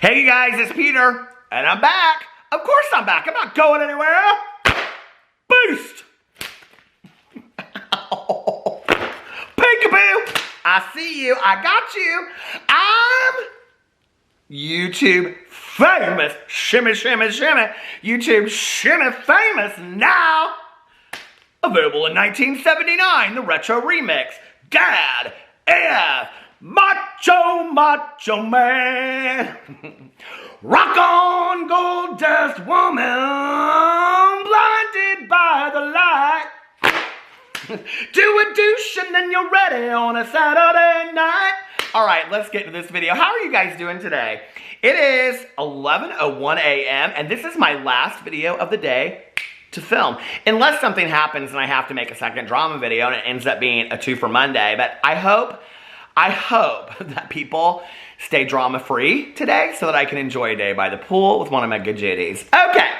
Hey guys, it's Peter, and I'm back. Of course I'm back. I'm not going anywhere. Boost. Oh. Peekaboo. I see you. I got you. I'm YouTube famous. Shimmy, shimmy, shimmy. YouTube shimmy famous now. Available in 1979, the retro remix. Dad F. Macho, macho man. Rock on, gold dust woman. Blinded by the light. Do a douche and then you're ready on a Saturday night. All right, let's get to this video. How are you guys doing today? It is 11:01 a.m. and this is my last video of the day to film. Unless something happens and I have to make a second drama video and it ends up being a 2 for Monday. But I hope that people stay drama-free today so that I can enjoy a day by the pool with one of my good Jaddies. Okay,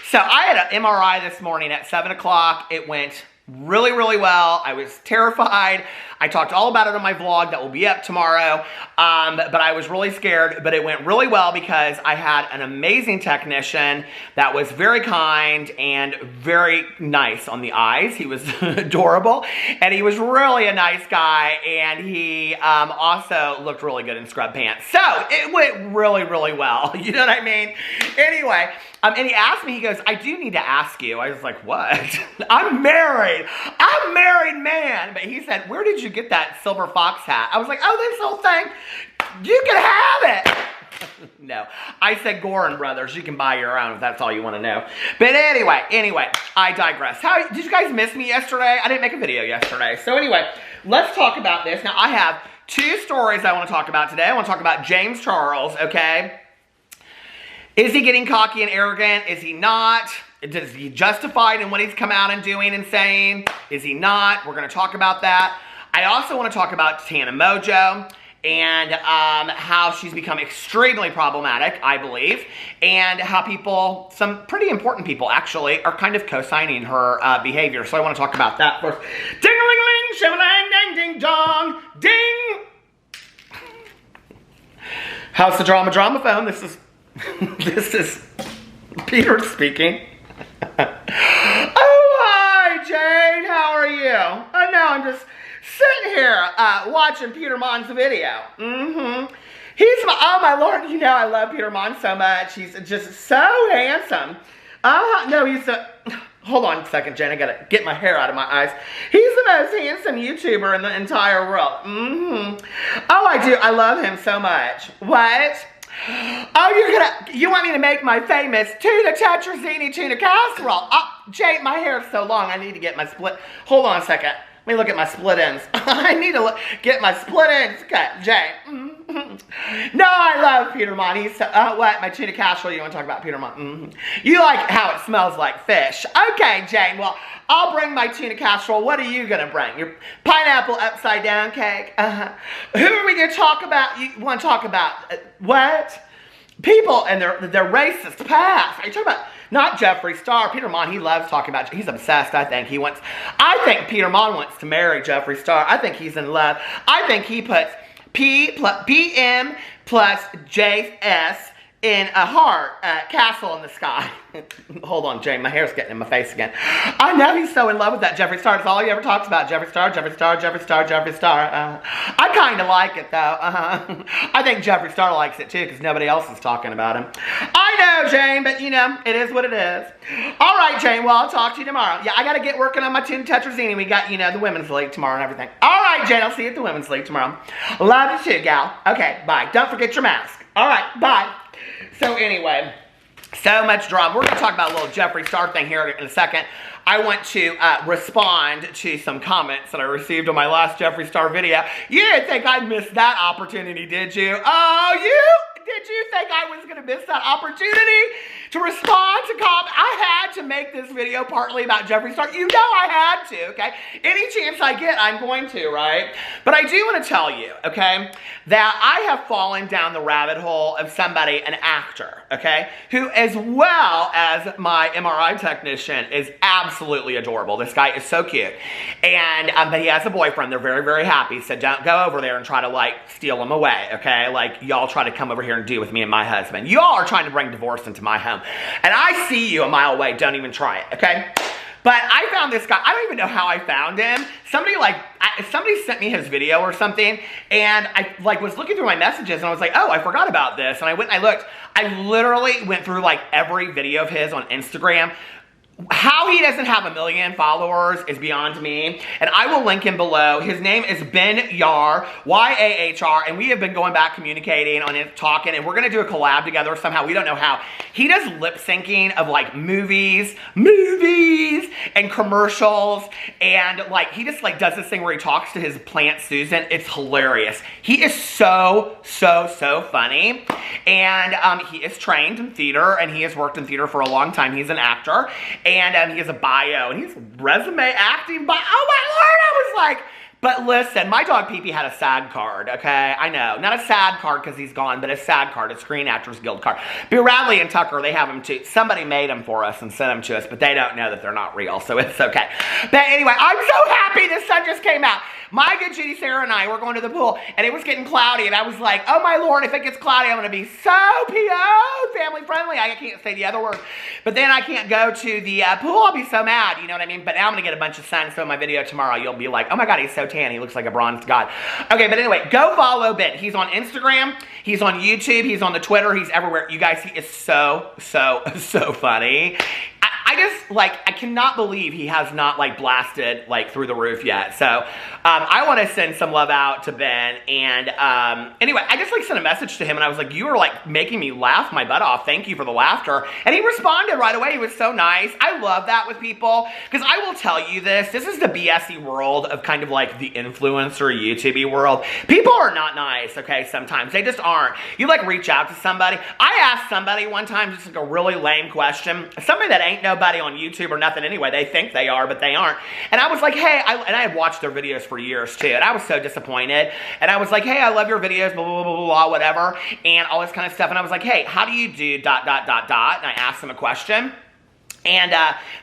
so I had an MRI this morning at 7 o'clock. It went really, really well. I was terrified. I talked all about it on my vlog that will be up tomorrow, but I was really scared, but it went really well because I had an amazing technician that was very kind and very nice on the eyes. He was adorable, and he was really a nice guy, and he also looked really good in scrub pants. So it went really, really well. You know what I mean? Anyway, and he asked me, he goes, I do need to ask you. I was like, what? I'm married. I'm a married man. But he said, where did you get that silver fox hat? I was like, oh, this whole thing, you can have it. No, I said Gorin Brothers, you can buy your own if that's all you want to know. But anyway, I digress. How did you guys miss me yesterday? I didn't make a video yesterday. So anyway, let's talk about this. Now I have 2 stories I want to talk about today. I want to talk about James Charles, okay? Is he getting cocky and arrogant? Is he not? Is he justified in what he's come out and doing and saying? Is he not? We're going to talk about that. I also want to talk about Tana Mojo and how she's become extremely problematic, I believe, and how people, some pretty important people actually, are kind of co-signing her behavior. So I want to talk about that first. Ding-a-ling-a-ling, shim-a-lang, ding-ding-dong, ding! How's the drama phone? This is Peter speaking. Oh, hi, Jane. How are you? Oh, no, I'm just sitting here watching Peter Monn's video. He's oh, my Lord. You know, I love Peter Monn so much. He's just so handsome. No, he's hold on a second, Jane. I got to get my hair out of my eyes. He's the most handsome YouTuber in the entire world. Oh, I do. I love him so much. What? Oh, you want me to make my famous tuna tetrazzini tuna casserole? Oh, Jane, my hair is so long, I need to get my split. Hold on a second. Let me look at my split ends. I need to get my split ends cut, Jane. No, I love Peter Monn. He's so, what? My tuna casserole, you want to talk about Peter Monn? You like how it smells like fish. Okay, Jane, well, I'll bring my tuna casserole. What are you going to bring? Your pineapple upside down cake? Who are we going to talk about? You want to talk about what? People and their racist past. Are you talking about not Jeffree Star? Peter Monn, he loves talking about, he's obsessed, I think. I think Peter Monn wants to marry Jeffree Star. I think he's in love. I think he puts PM plus JS in a heart, castle in the sky. Hold on, Jane, my hair's getting in my face again. I know he's so in love with that Jeffree Star. That's all he ever talks about. Jeffree Star, Jeffree Star, Jeffree Star, Jeffree Star. I kind of like it, though. I think Jeffree Star likes it, too, because nobody else is talking about him. I know, Jane, but, you know, it is what it is. All right, Jane, well, I'll talk to you tomorrow. Yeah, I got to get working on my tuna tetrazzini. We got, you know, the women's league tomorrow and everything. All right, Jane, I'll see you at the women's league tomorrow. Love you, too, gal. Okay, bye. Don't forget your mask. All right, bye. So anyway, so much drama. We're going to talk about a little Jeffree Star thing here in a second. I want to respond to some comments that I received on my last Jeffree Star video. You didn't think I missed that opportunity, did you? Oh, did you think I was going to miss that opportunity to respond to comments? I had to make this video partly about Jeffree Star. You know I had to, okay? Any chance I get, I'm going to, right? But I do want to tell you, okay, that I have fallen down the rabbit hole of somebody, an actor, okay, who, as well as my MRI technician, is absolutely adorable. This guy is so cute. And, but he has a boyfriend. They're very, very happy. So don't go over there and try to, like, steal him away, okay? Like, y'all try to come over here and do with me and my husband. Y'all are trying to bring divorce into my home. And I see you a mile away. Don't even try it, okay? But I found this guy. I don't even know how I found him. Somebody sent me his video or something, and I was looking through my messages, and I was like, oh, I forgot about this. And I went and I looked. I literally went through like every video of his on Instagram. How he doesn't have 1 million followers is beyond me, and I will link him below. His name is Ben Yar, Y-A-H-R, and we have been going back communicating on it, talking, and we're going to do a collab together somehow. We don't know how. He does lip syncing of like movies, and commercials, and like he just like does this thing where he talks to his plant Susan. It's hilarious. He is so funny, and he is trained in theater, and he has worked in theater for a long time. He's an actor. And he has a bio, and he's resume acting bio. Oh my Lord, I was like, but listen, my dog Pee-Pee had a SAG card, okay? I know, not a sad card because he's gone, but a SAG card, a Screen Actors Guild card. But Radley and Tucker, they have them too. Somebody made them for us and sent them to us, but they don't know that they're not real, so it's okay. But anyway, I'm so happy the sun just came out. My good Judy, Sarah, and I were going to the pool, and it was getting cloudy, and I was like, oh my Lord, if it gets cloudy, I'm going to be so PO, family friendly. I can't say the other word. But then I can't go to the pool. I'll be so mad, you know what I mean? But now I'm going to get a bunch of sun, so in my video tomorrow, you'll be like, oh my God, he's so tan. He looks like a bronzed god. Okay, but anyway, go follow Ben. He's on Instagram. He's on YouTube. He's on the Twitter. He's everywhere. You guys, he is so funny. I just, like, I cannot believe he has not, like, blasted, like, through the roof yet. So, I want to send some love out to Ben. And, anyway, I just, like, sent a message to him. And I was like, you were, like, making me laugh my butt off. Thank you for the laughter. And he responded right away. He was so nice. I love that with people. Because I will tell you this. This is the BS-y world of kind of, like, the influencer YouTube-y world. People are not nice, okay, sometimes. They just aren't. You, like, reach out to somebody. I asked somebody one time just, like, a really lame question. Somebody that ain't nobody on YouTube or nothing anyway. They think they are, but they aren't. And I was like, hey, and I had watched their videos for years too, and I was so disappointed. And I was like, hey, I love your videos, blah, blah, blah, blah, blah, whatever, and all this kind of stuff. And I was like, hey, how do you do ... And I asked them a question. And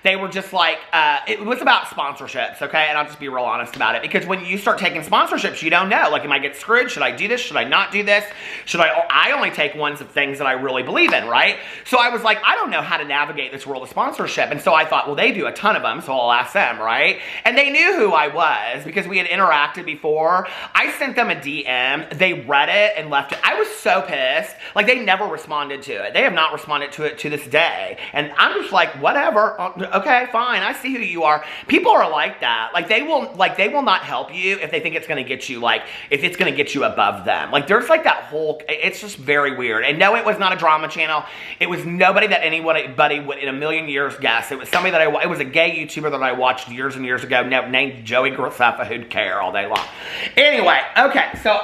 they were just like, it was about sponsorships, okay? And I'll just be real honest about it. Because when you start taking sponsorships, you don't know. Like, am I get screwed? Should I do this? Should I not do this? Should I only take ones of things that I really believe in, right? So I was like, I don't know how to navigate this world of sponsorship. And so I thought, well, they do a ton of them, so I'll ask them, right? And they knew who I was because we had interacted before. I sent them a DM. They read it and left it. I was so pissed. Like, they never responded to it. They have not responded to it to this day. And I'm just like, whatever. Okay, fine. I see who you are. People are like that. Like they will not help you if they think it's going to get you, like, if it's going to get you above them. Like, there's like that whole, it's just very weird. And no, it was not a drama channel. It was nobody that anybody would in a million years guess. It was somebody that it was a gay YouTuber that I watched years and years ago named Joey Graceffa, who'd care all day long. Anyway, okay, so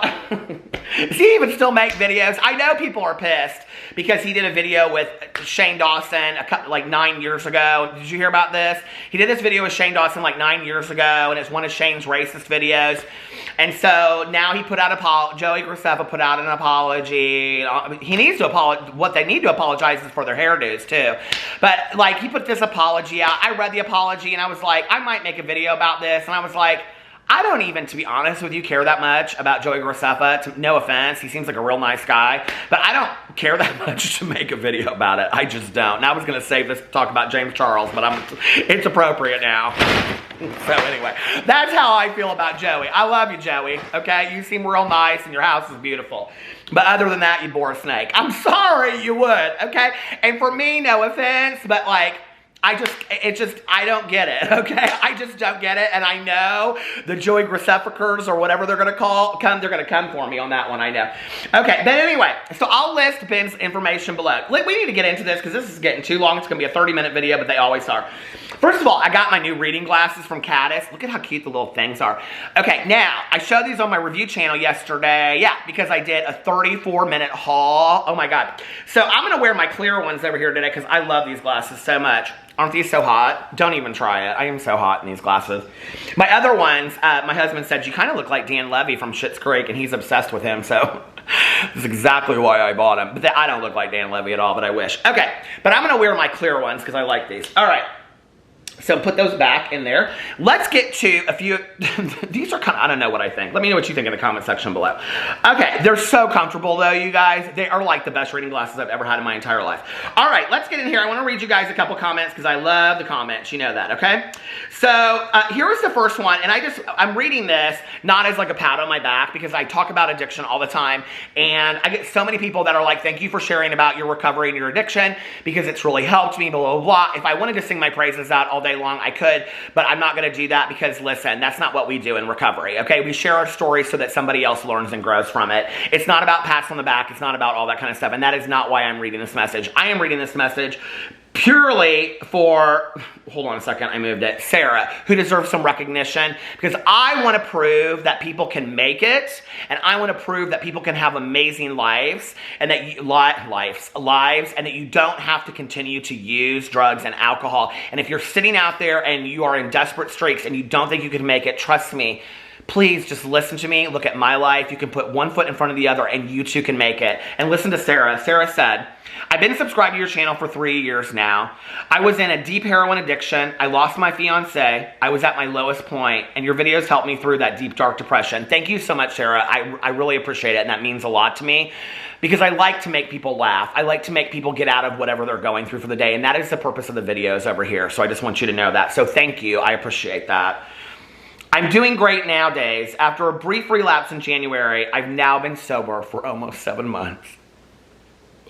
does he even still make videos? I know people are pissed because he did a video with Shane Dawson like 9 years ago. Did you hear about this? He did this video with Shane Dawson like 9 years ago, and it's one of Shane's racist videos. And so now he put out Joey Graceffa put out an apology. He needs to apologize. What they need to apologize is for their hairdos too. But like, he put this apology out. I read the apology and I was like, I might make a video about this. And I was like, I don't even, to be honest with you, care that much about Joey Graceffa. No offense, he seems like a real nice guy, but I don't care that much to make a video about it. I just don't. And I was going to save this to talk about James Charles, but it's appropriate now. So anyway, that's how I feel about Joey. I love you, Joey, okay? You seem real nice and your house is beautiful. But other than that, you bore a snake. I'm sorry you would, okay? And for me, no offense, but like, I don't get it, okay? I just don't get it, and I know the Joey Graceffa or whatever they're gonna they're gonna come for me on that one, I know. Okay, but anyway, so I'll list Ben's information below. We need to get into this because this is getting too long. It's gonna be a 30-minute video, but they always are. First of all, I got my new reading glasses from Caddis. Look at how cute the little things are. Okay, now, I showed these on my review channel yesterday, yeah, because I did a 34-minute haul. Oh my God. So I'm gonna wear my clear ones over here today because I love these glasses so much. Aren't these so hot? Don't even try it. I am so hot in these glasses. My other ones, my husband said, you kind of look like Dan Levy from Schitt's Creek, and he's obsessed with him, so that's exactly why I bought them. But I don't look like Dan Levy at all, but I wish. Okay, but I'm going to wear my clear ones because I like these. All right. So put those back in there. Let's get to a few, these are kind of, I don't know what I think. Let me know what you think in the comment section below. Okay, they're so comfortable though, you guys. They are like the best reading glasses I've ever had in my entire life. All right, let's get in here. I want to read you guys a couple comments because I love the comments. You know that, okay? So here is the first one, and I'm reading this not as like a pat on my back because I talk about addiction all the time, and I get so many people that are like, thank you for sharing about your recovery and your addiction because it's really helped me, blah, blah, blah. If I wanted to sing my praises out all day long, I could, but I'm not going to do that because, listen, that's not what we do in recovery, okay? We share our stories so that somebody else learns and grows from it. It's not about pats on the back. It's not about all that kind of stuff, and that is not why I'm reading this message. I am reading this message purely for, hold on a second, I moved it, Sarah, who deserves some recognition because I want to prove that people can make it, and I want to prove that people can have amazing lives, and that lives, and that you don't have to continue to use drugs and alcohol. And if you're sitting out there and you are in desperate straits and you don't think you can make it, trust me, please just listen to me. Look at my life. You can put one foot in front of the other and you too can make it. And listen to Sarah. Sarah said, I've been subscribed to your channel for 3 years now. I was in a deep heroin addiction. I lost my fiance. I was at my lowest point, and your videos helped me through that deep, dark depression. Thank you so much, Sarah. I really appreciate it, and that means a lot to me because I like to make people laugh. I like to make people get out of whatever they're going through for the day, and that is the purpose of the videos over here. So I just want you to know that. So thank you. I appreciate that. I'm doing great nowadays. After a brief relapse in January, I've now been sober for almost 7 months.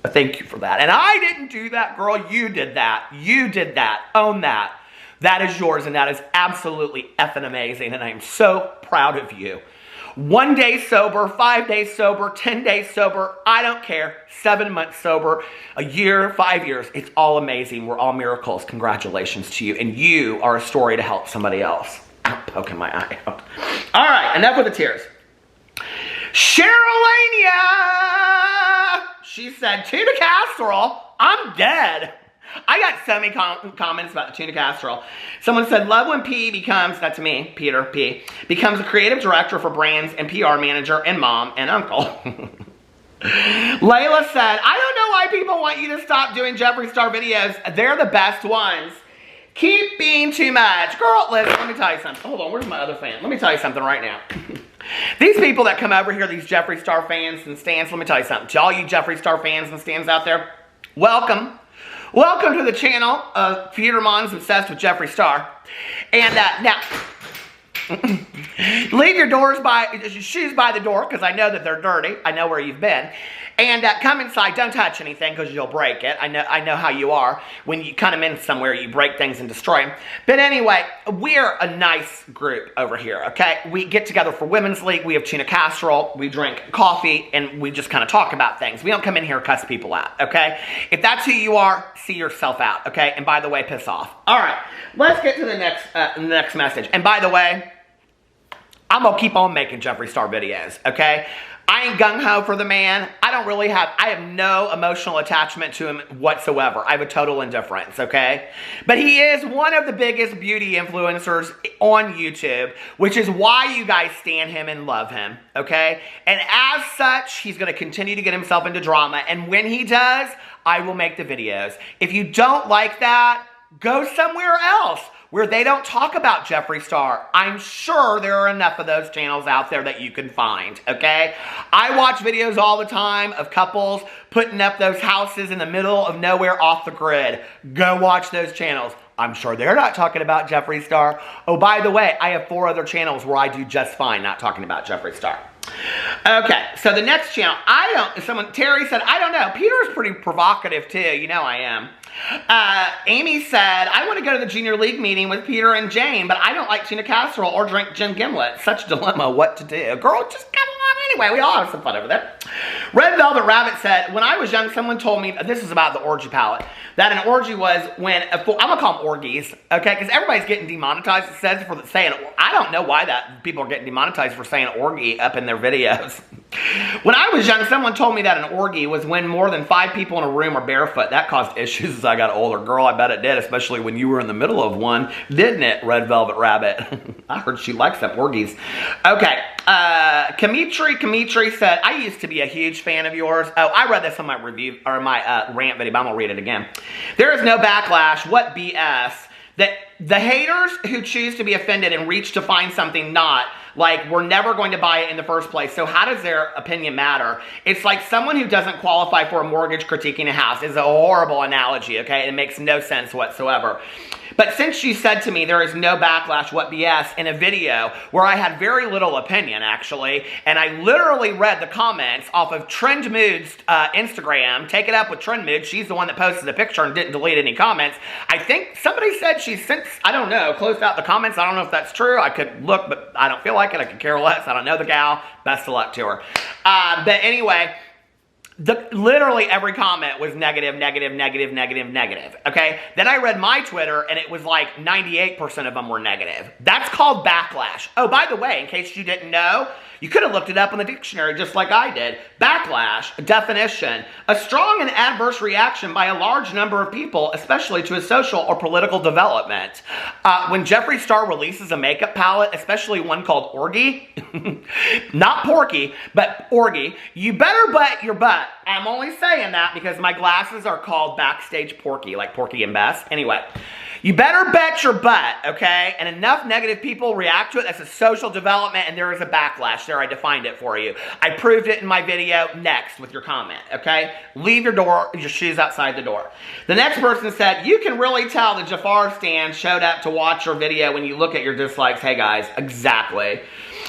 Thank you for that. And I didn't do that, girl. You did that. You did that. Own that. That is yours, and that is absolutely effing amazing, and I am so proud of you. 1 day sober, 5 days sober, 10 days sober, I don't care. 7 months sober, a year, 5 years. It's all amazing. We're all miracles. Congratulations to you, and you are a story to help somebody else. I'm poking my eye out. All right, enough with the tears. Cherylania! She said, tuna casserole? I'm dead. I got so many comments about the tuna casserole. Someone said, love when P becomes, that's me, Peter P, becomes a creative director for brands and PR manager and mom and uncle. Layla said, I don't know why people want you to stop doing Jeffree Star videos. They're the best ones. Keep being too much. Girl, listen, let me tell you something. Hold on, where's my other fan? Let me tell you something right now. These people that come over here, these Jeffree Star fans and stans, let me tell you something. To all you Jeffree Star fans and stans out there, welcome. Welcome to the channel of Peter Monn's Obsessed with Jeffree Star. And now, leave your shoes by the door because I know that they're dirty. I know where you've been. And come inside. Don't touch anything because you'll break it. I know how you are. When you come in somewhere, you break things and destroy them. But anyway, we're a nice group over here, okay? We get together for Women's League. We have tuna casserole. We drink coffee. And we just kind of talk about things. We don't come in here and cuss people out, okay? If that's who you are, see yourself out, okay? And by the way, piss off. All right. Let's get to the next message. And by the way, I'm going to keep on making Jeffree Star videos, okay? I ain't gung-ho for the man. I have no emotional attachment to him whatsoever. I have a total indifference, okay? But he is one of the biggest beauty influencers on YouTube, which is why you guys stand him and love him, okay? And as such, he's going to continue to get himself into drama. And when he does, I will make the videos. If you don't like that, go somewhere else where they don't talk about Jeffree Star. I'm sure there are enough of those channels out there that you can find, okay? I watch videos all the time of couples putting up those houses in the middle of nowhere off the grid. Go watch those channels. I'm sure they're not talking about Jeffree Star. Oh, by the way, I have 4 other channels where I do just fine not talking about Jeffree Star. Okay, so the next channel, Terry said, I don't know. Peter's pretty provocative too. You know I am. Amy said, I want to go to the Junior League meeting with Peter and Jane, but I don't like tuna casserole or drink gin gimlet. Such dilemma, what to do. Girl, just come along anyway. We all have some fun over there. Red Velvet Rabbit said, when I was young, someone told me, this is about the orgy palette, that an orgy was when, I'm going to call them orgies, okay, because everybody's getting demonetized, it says, for saying, I don't know why that people are getting demonetized for saying orgy up in their videos. When I was young, someone told me that an orgy was when more than 5 people in a room are barefoot. That caused issues as I got older. Girl, I bet it did, especially when you were in the middle of one, didn't it, Red Velvet Rabbit? I heard she likes them orgies. Okay, Kamitri said, I used to be a huge fan of yours. Oh, I read this on my review, or my rant video, but I'm going to read it again. There is no backlash. What BS? That the haters who choose to be offended and reach to find something not, like, we're never going to buy it in the first place. So how does their opinion matter? It's like someone who doesn't qualify for a mortgage critiquing a house. Is a horrible analogy, okay? It makes no sense whatsoever. But since you said to me there is no backlash, what BS, in a video where I had very little opinion, actually, and I literally read the comments off of Trend Mood's Instagram, Take It Up with Trend Mood, she's the one that posted the picture and didn't delete any comments. I think somebody said she's since, I don't know, closed out the comments. I don't know if that's true. I could look, but I don't feel like it. I could care less. I don't know the gal. Best of luck to her. But anyway, literally every comment was negative, negative, negative, negative, negative, okay? Then I read my Twitter, and it was like 98% of them were negative. That's called backlash. Oh, by the way, in case you didn't know, you could have looked it up in the dictionary just like I did. Backlash, a definition, a strong and adverse reaction by a large number of people, especially to a social or political development. When Jeffree Star releases a makeup palette, especially one called Orgy, not Porky, but Orgy, you better bet your butt. I'm only saying that because my glasses are called Backstage Porky, like Porky and Bess. Anyway, you better bet your butt, okay? And enough negative people react to it. That's a social development, and there is a backlash. There, I defined it for you. I proved it in my video. Next with your comment, okay? Leave your shoes outside the door. The next person said, you can really tell the Jafar stan showed up to watch your video when you look at your dislikes. Hey, guys, exactly.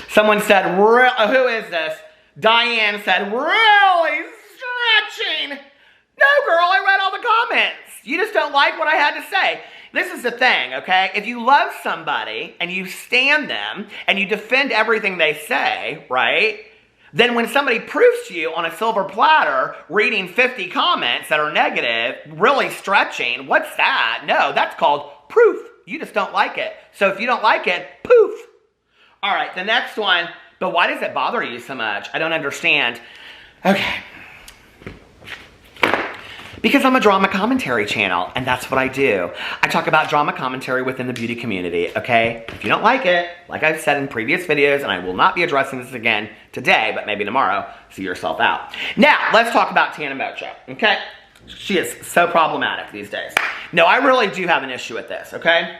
Someone said, who is this? Diane said, really stretching. No, girl, I read all the comments. You just don't like what I had to say. This is the thing, okay? If you love somebody and you stand them and you defend everything they say, right? Then when somebody proves to you on a silver platter, reading 50 comments that are negative, really stretching, what's that? No, that's called proof. You just don't like it. So if you don't like it, poof. All right, the next one. But why does it bother you so much? I don't understand. Okay. Because I'm a drama commentary channel, and that's what I do. I talk about drama commentary within the beauty community, okay? If you don't like it, like I've said in previous videos, and I will not be addressing this again today, but maybe tomorrow, see yourself out. Now, let's talk about Tana Mojo, okay? She is so problematic these days. No, I really do have an issue with this, okay?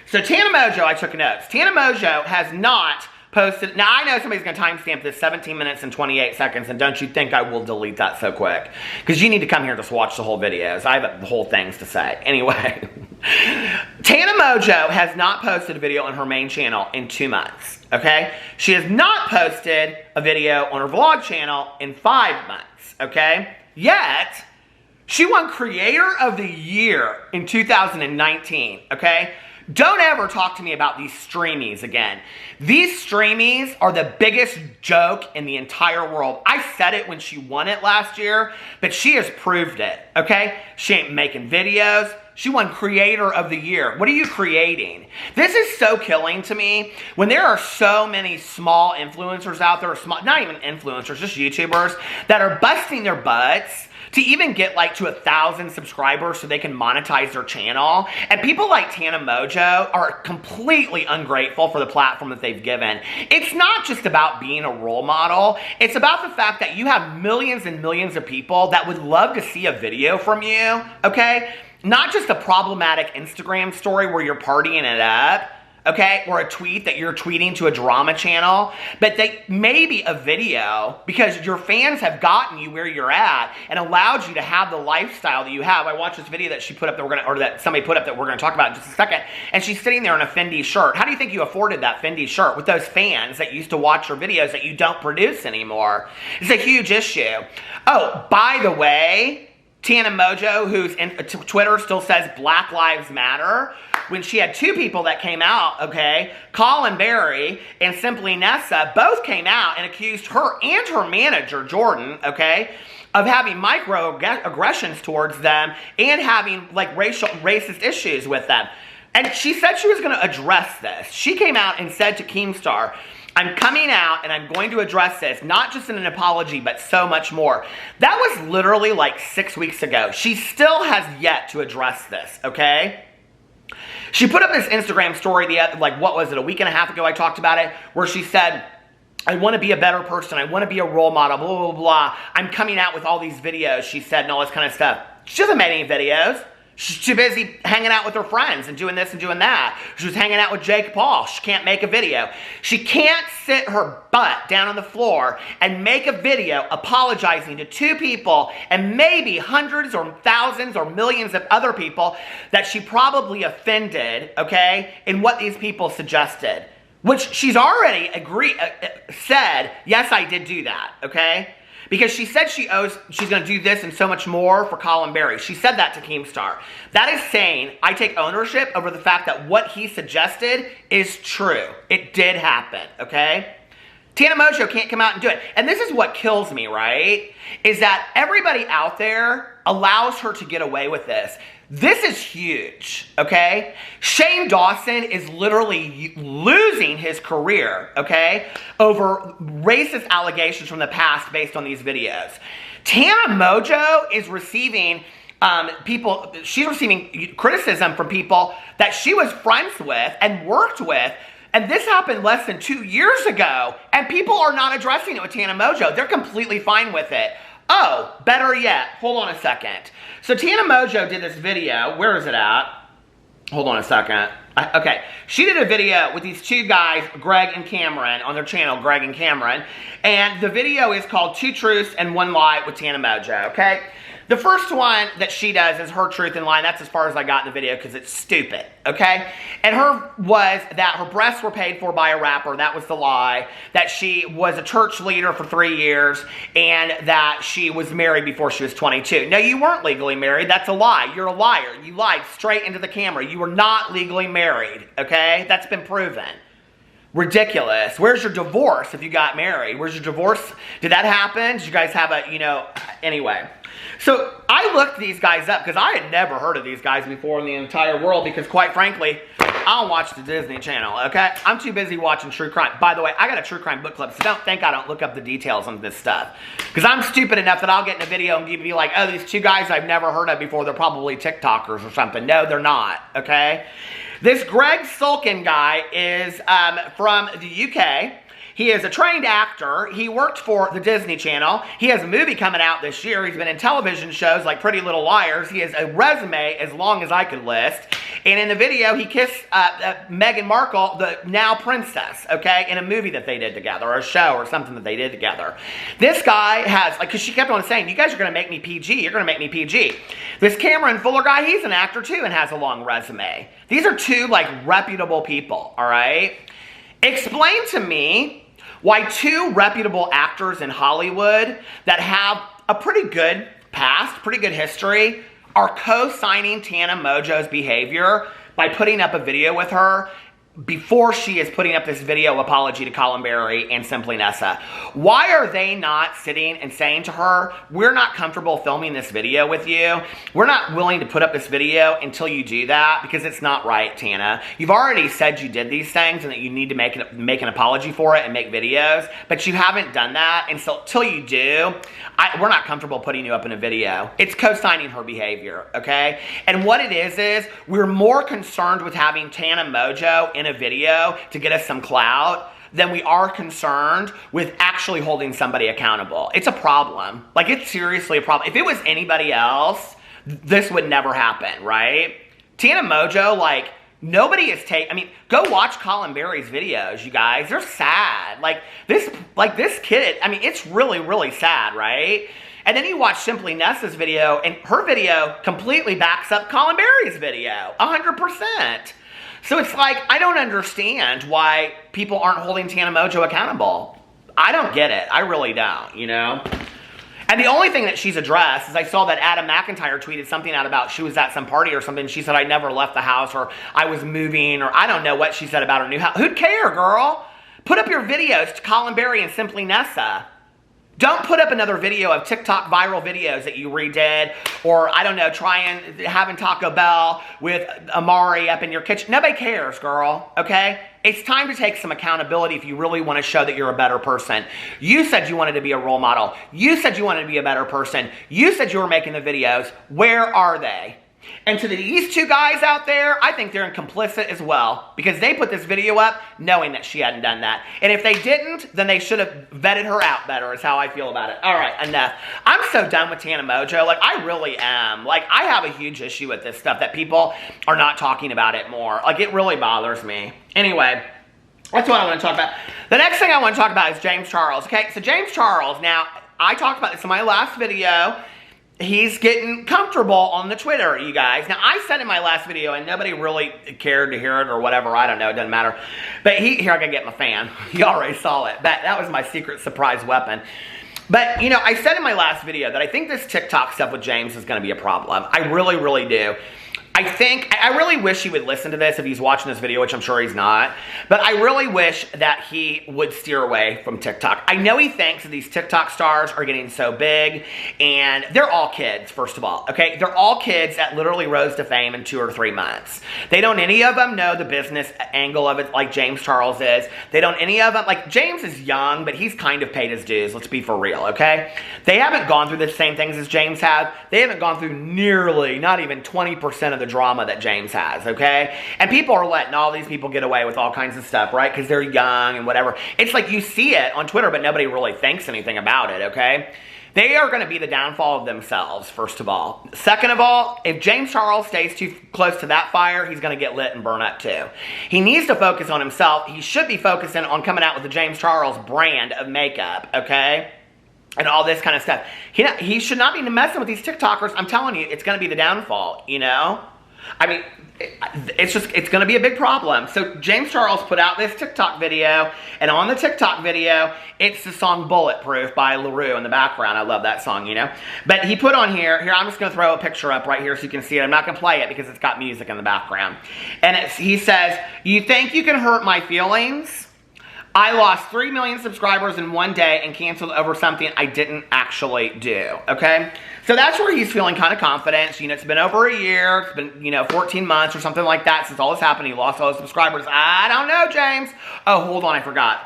So Tana Mojo, I took notes. Tana Mojo has not posted. Now, I know somebody's going to timestamp this 17 minutes and 28 seconds, and don't you think I will delete that so quick. Because you need to come here and just watch the whole videos. I have the whole things to say. Anyway, Tana Mojo has not posted a video on her main channel in 2 months, okay? She has not posted a video on her vlog channel in 5 months, okay? Yet, she won Creator of the Year in 2019, okay? Don't ever talk to me about these streamies again. These streamies are the biggest joke in the entire world. I said it when she won it last year, but she has proved it, okay? She ain't making videos. She won Creator of the Year. What are you creating? This is so killing to me. When there are so many small influencers out there, not even influencers, just YouTubers, that are busting their butts to even get like to 1,000 subscribers so they can monetize their channel. And people like Tana Mojo are completely ungrateful for the platform that they've given. It's not just about being a role model. It's about the fact that you have millions and millions of people that would love to see a video from you, okay? Not just a problematic Instagram story where you're partying it up, okay, or a tweet that you're tweeting to a drama channel, but maybe a video because your fans have gotten you where you're at and allowed you to have the lifestyle that you have. I watched this video that she put up that somebody put up that we're gonna talk about in just a second, and she's sitting there in a Fendi shirt. How do you think you afforded that Fendi shirt with those fans that used to watch your videos that you don't produce anymore? It's a huge issue. Oh, by the way, Tana Mojo, who's in Twitter still says Black Lives Matter, when she had two people that came out, okay, Colin Berry and Simply Nessa, both came out and accused her and her manager, Jordan, okay, of having microaggressions towards them and having like racist issues with them. And she said she was going to address this. She came out and said to Keemstar, I'm coming out and I'm going to address this, not just in an apology, but so much more. That was literally like 6 weeks ago. She still has yet to address this, okay? She put up this Instagram story, like, what was it, a week and a half ago I talked about it, where she said, I want to be a better person. I want to be a role model, blah, blah, blah. I'm coming out with all these videos, she said, and all this kind of stuff. She hasn't made any videos. She's too busy hanging out with her friends and doing this and doing that. She was hanging out with Jake Paul. She can't make a video. She can't sit her butt down on the floor and make a video apologizing to two people and maybe hundreds or thousands or millions of other people that she probably offended, okay, in what these people suggested. Which she's already said, yes, I did do that, okay? Because she said she's going to do this and so much more for Colin Berry. She said that to Keemstar. That is saying, I take ownership over the fact that what he suggested is true. It did happen, okay? Tana Mojo can't come out and do it. And this is what kills me, right? Is that everybody out there allows her to get away with this. This is huge, okay? Shane Dawson is literally losing his career, okay, over racist allegations from the past based on these videos. Tana Mojo is receiving she's receiving criticism from people that she was friends with and worked with. And this happened less than 2 years ago, and people are not addressing it with Tana Mojo. They're completely fine with it. Oh, better yet, hold on a second. So Tana Mojo did this video. Where is it at? Hold on a second. Okay, she did a video with these two guys, Greg and Cameron, on their channel, Greg and Cameron. And the video is called Two Truths and One Lie with Tana Mojo, okay? The first one that she does is her truth and lie. That's as far as I got in the video because it's stupid, okay? And her was that her breasts were paid for by a rapper. That was the lie. That she was a church leader for 3 years and that she was married before she was 22. No, you weren't legally married. That's a lie. You're a liar. You lied straight into the camera. You were not legally married, okay? That's been proven. Ridiculous. Where's your divorce if you got married? Where's your divorce? Did that happen? Did you guys have a, anyway. So I looked these guys up because I had never heard of these guys before in the entire world because quite frankly, I don't watch the Disney Channel, okay? I'm too busy watching true crime. By the way, I got a true crime book club, so don't think I don't look up the details on this stuff. Because I'm stupid enough that I'll get in a video and be like, oh, these two guys I've never heard of before, they're probably TikTokers or something. No, they're not, okay? This Greg Sulkin guy is from the UK. He is a trained actor. He worked for the Disney Channel. He has a movie coming out this year. He's been in television shows like Pretty Little Liars. He has a resume as long as I could list. And in the video, he kissed Meghan Markle, the now princess, okay, in a movie that they did together, or a show or something that they did together. This guy has, because she kept on saying, you guys are going to make me PG. You're going to make me PG. This Cameron Fuller guy, he's an actor too and has a long resume. These are two, reputable people, all right? Explain to me why two reputable actors in Hollywood that have a pretty good past, pretty good history, are co-signing Tana Mojo's behavior by putting up a video with her before she is putting up this video apology to Colin Berry and Simply Nessa. Why are they not sitting and saying to her, we're not comfortable filming this video with you. We're not willing to put up this video until you do that because it's not right, Tana. You've already said you did these things and that you need to make an apology for it and make videos, but you haven't done that. And so until you do, we're not comfortable putting you up in a video. It's co-signing her behavior, okay? And what it is we're more concerned with having Tana Mojo in a video to get us some clout than we are concerned with actually holding somebody accountable. It's a problem. It's seriously a problem. If it was anybody else, this would never happen, right? Tana Mojo, nobody is go watch Colin Berry's videos, you guys. They're sad. This kid, it's really, really sad, right? And then you watch Simply Nessa's video, and her video completely backs up Colin Berry's video, 100%. So it's I don't understand why people aren't holding Tana Mojo accountable. I don't get it. I really don't, And the only thing that she's addressed is I saw that Adam McIntyre tweeted something out about she was at some party or something. She said, I never left the house, or I was moving, or I don't know what she said about her new house. Who'd care, girl? Put up your videos to Colin Berry and Simply Nessa. Don't put up another video of TikTok viral videos that you redid, or, I don't know, trying having Taco Bell with Amari up in your kitchen. Nobody cares, girl, okay? It's time to take some accountability if you really want to show that you're a better person. You said you wanted to be a role model. You said you wanted to be a better person. You said you were making the videos. Where are they? And to these two guys out there, I think they're complicit as well, because they put this video up knowing that she hadn't done that. And if they didn't, then they should have vetted her out better, is how I feel about it. All right, enough. I'm so done with Tana Mojo. Like, I really am. Like, I have a huge issue with this stuff, that people are not talking about it more. Like, it really bothers me. Anyway, that's what I want to talk about. The next thing I want to talk about is James Charles. Okay, so James Charles, now, I talked about this in my last video. He's getting comfortable on the Twitter, you guys. Now, I said in my last video, and nobody really cared to hear it or whatever. I don't know. It doesn't matter. But here, I gotta get my fan. You already saw it. That was my secret surprise weapon. But, you know, I said in my last video that I think this TikTok stuff with James is going to be a problem. I really, really do. I really wish he would listen to this if he's watching this video, which I'm sure he's not. But I really wish that he would steer away from TikTok. I know he thinks that these TikTok stars are getting so big, and they're all kids, first of all, okay? They're all kids that literally rose to fame in 2 or 3 months. They don't any of them know the business angle of it like James Charles is. They don't any of them, like James is young, but he's kind of paid his dues, let's be for real, okay? They haven't gone through the same things as James have. They haven't gone through nearly, not even 20% of the drama that James has, okay? And people are letting all these people get away with all kinds of stuff, right? Because they're young and whatever. It's like you see it on Twitter, but nobody really thinks anything about it, okay? They are going to be the downfall of themselves, first of all. Second of all, if James Charles stays too close to that fire, he's going to get lit and burn up too. He needs to focus on himself. He should be focusing on coming out with the James Charles brand of makeup, okay? And all this kind of stuff. He should not be messing with these TikTokers. I'm telling you, it's going to be the downfall, you know? I mean, it's going to be a big problem. So James Charles put out this TikTok video, and on the TikTok video, it's the song Bulletproof by LaRue in the background. I love that song, you know. But he put on here, I'm just going to throw a picture up right here so you can see it. I'm not going to play it because it's got music in the background. And he says, "You think you can hurt my feelings? I lost 3 million subscribers in one day and canceled over something I didn't actually do," okay? So that's where he's feeling kind of confident. You know, it's been over a year. It's been, you know, 14 months or something like that since all this happened. He lost all his subscribers. I don't know, James. Oh, hold on, I forgot.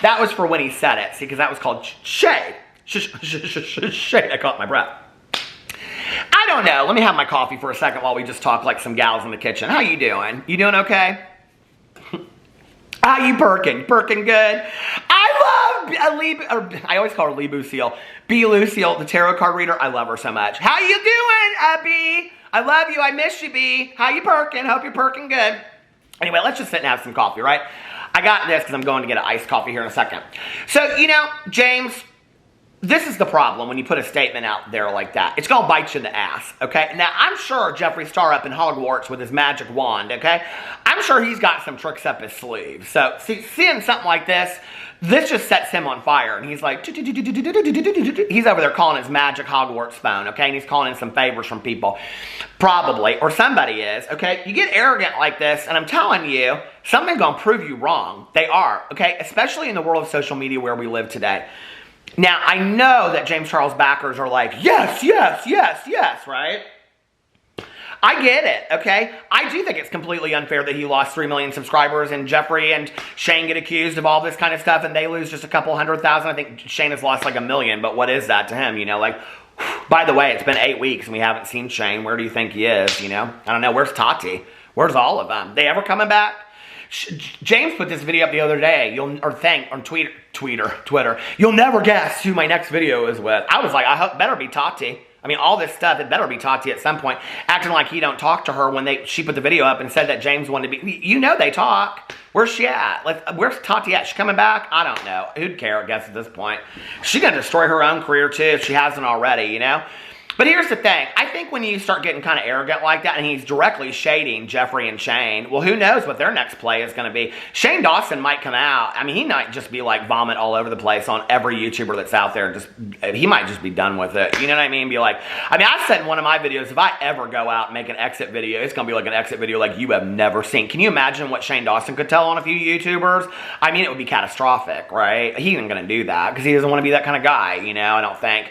That was for when he said it. See, because that was called Shade. Shade. I caught my breath. I don't know. Let me have my coffee for a second while we just talk like some gals in the kitchen. How you doing? You doing okay? How you perking? Perking good? I always call her Lee Lucille. B. Lucille, the tarot card reader. I love her so much. How you doing, B? I love you. I miss you, B. How you perking? Hope you're perking good. Anyway, let's just sit and have some coffee, right? I got this because I'm going to get an iced coffee here in a second. So, you know, James, this is the problem when you put a statement out there like that. It's going to bite you in the ass, okay? Now, I'm sure Jeffree Star up in Hogwarts with his magic wand, okay? I'm sure he's got some tricks up his sleeve. So, seeing something like this just sets him on fire. And he's like, he's over there calling his magic Hogwarts phone, okay? And he's calling in some favors from people. Probably. Or somebody is, okay? You get arrogant like this, and I'm telling you, something's going to prove you wrong. They are, okay? Especially in the world of social media where we live today. Now, I know that James Charles backers are like, yes, yes, yes, yes, right? I get it, okay? I do think it's completely unfair that he lost 3 million subscribers and Jeffree and Shane get accused of all this kind of stuff and they lose just a couple 100,000. I think Shane has lost like 1 million, but what is that to him, you know? Like, by the way, it's been 8 weeks and we haven't seen Shane. Where do you think he is, you know? I don't know. Where's Tati? Where's all of them? They ever coming back? James put this video up the other day, on Twitter. You'll never guess who my next video is with. I was like, I hope better be Tati. I mean, all this stuff, it better be Tati at some point, acting like he don't talk to her when she put the video up and said that James wanted to be. You know they talk. Where's she at? Where's Tati at? She coming back? I don't know. Who'd care, I guess, at this point. She's going to destroy her own career, too, if she hasn't already, you know? But here's the thing. I think when you start getting kind of arrogant like that, and he's directly shading Jeffree and Shane, well, who knows what their next play is going to be. Shane Dawson might come out. I mean, he might just be like vomit all over the place on every YouTuber that's out there. He might just be done with it. You know what I mean? Be like, I mean, I said in one of my videos, if I ever go out and make an exit video, it's going to be like an exit video like you have never seen. Can you imagine what Shane Dawson could tell on a few YouTubers? I mean, it would be catastrophic, right? He isn't going to do that because he doesn't want to be that kind of guy, you know, I don't think.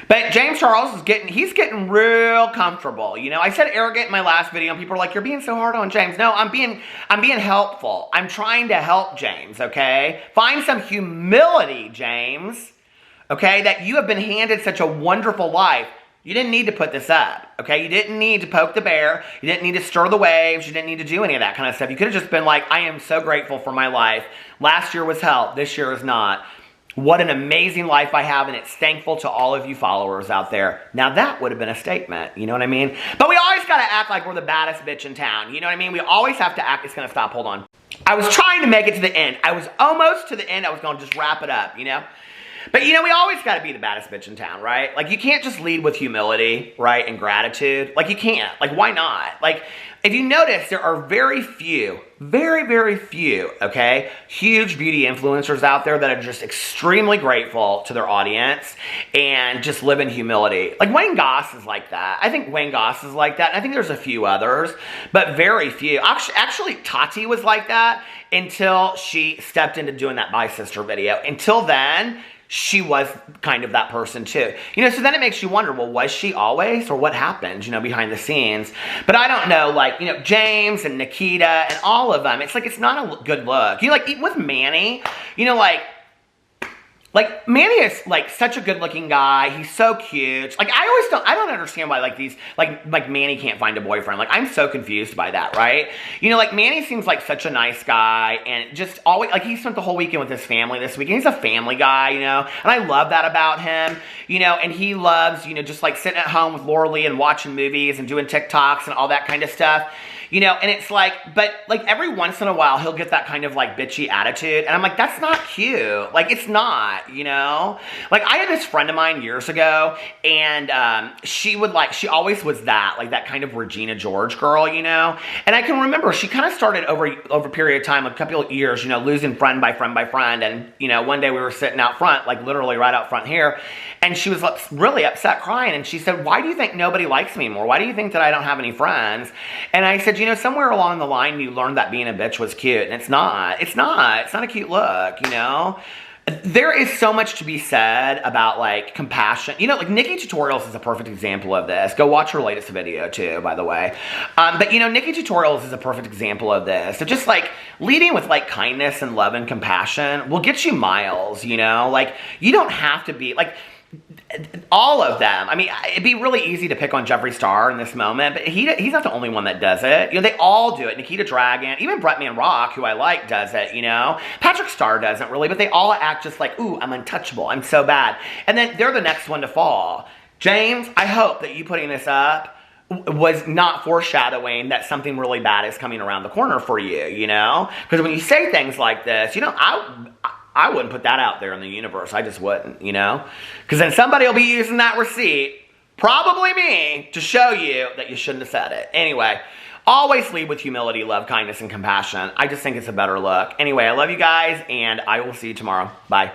But James Charles is getting real comfortable. You know, I said arrogant in my last video, and people are like, "You're being so hard on James." No, I'm being helpful. I'm trying to help James, okay? Find some humility, James. Okay? That you have been handed such a wonderful life. You didn't need to put this up, okay? You didn't need to poke the bear. You didn't need to stir the waves. You didn't need to do any of that kind of stuff. You could have just been like, "I am so grateful for my life. Last year was hell. This year is not. What an amazing life I have, and it's thankful to all of you followers out there." Now that would have been a statement, you know what I mean? But we always got to act like we're the baddest bitch in town, you know what I mean? We always have to act. It's going to stop, hold on. I was trying to make it to the end. I was almost to the end. I was going to just wrap it up, you know? But, you know, we always got to be the baddest bitch in town, right? Like, you can't just lead with humility, right, and gratitude. Like, you can't. Like, why not? Like, if you notice, there are very few, very few, okay, huge beauty influencers out there that are just extremely grateful to their audience and just live in humility. Like, Wayne Goss is like that. I think Wayne Goss is like that. And I think there's a few others, but very few. Actually, Tati was like that until she stepped into doing that Bye Sister video. Until then, she was kind of that person too. You know, so then it makes you wonder, well, was she always, or what happened, you know, behind the scenes? But I don't know, like, you know, James and Nikita and all of them, it's like, it's not a good look. You know, like, with Manny, you know, like Manny is like such a good looking guy. He's so cute. Like, I don't understand why like Manny can't find a boyfriend. Like, I'm so confused by that, right? You know, like, Manny seems like such a nice guy, and just always, like, he spent the whole weekend with his family this weekend. He's a family guy, you know, and I love that about him, you know, and he loves, you know, just like sitting at home with Laura Lee and watching movies and doing TikToks and all that kind of stuff. You know, and it's like, but like every once in a while, he'll get that kind of like bitchy attitude. And I'm like, that's not cute. Like, it's not, you know? Like, I had this friend of mine years ago, and she always was that, like that kind of Regina George girl, you know? And I can remember she kind of started over a period of time, a couple of years, you know, losing friend by friend by friend. And, you know, one day we were sitting out front, like literally right out front here, and she was really upset, crying. And she said, "Why do you think nobody likes me anymore? Why do you think that I don't have any friends?" And I said, you know, somewhere along the line you learned that being a bitch was cute, and it's not a cute look, you know? There is so much to be said about, like, compassion. You know, like, Nikki Tutorials is a perfect example of this. Go watch her latest video, too, by the way. But, you know, Nikki Tutorials is a perfect example of this. So just, like, leading with, like, kindness and love and compassion will get you miles, you know? Like, you don't have to be, like, all of them. I mean, it'd be really easy to pick on Jeffree Star in this moment, but he's not the only one that does it. You know, they all do it. Nikita Dragon, even Bretman Rock, who I like, does it, you know. Patrick Star doesn't really, but they all act just like, ooh, I'm untouchable. I'm so bad. And then they're the next one to fall. James, I hope that you putting this up was not foreshadowing that something really bad is coming around the corner for you, you know. Because when you say things like this, you know, I wouldn't put that out there in the universe. I just wouldn't, you know? Because then somebody will be using that receipt, probably me, to show you that you shouldn't have said it. Anyway, always lead with humility, love, kindness, and compassion. I just think it's a better look. Anyway, I love you guys, and I will see you tomorrow. Bye.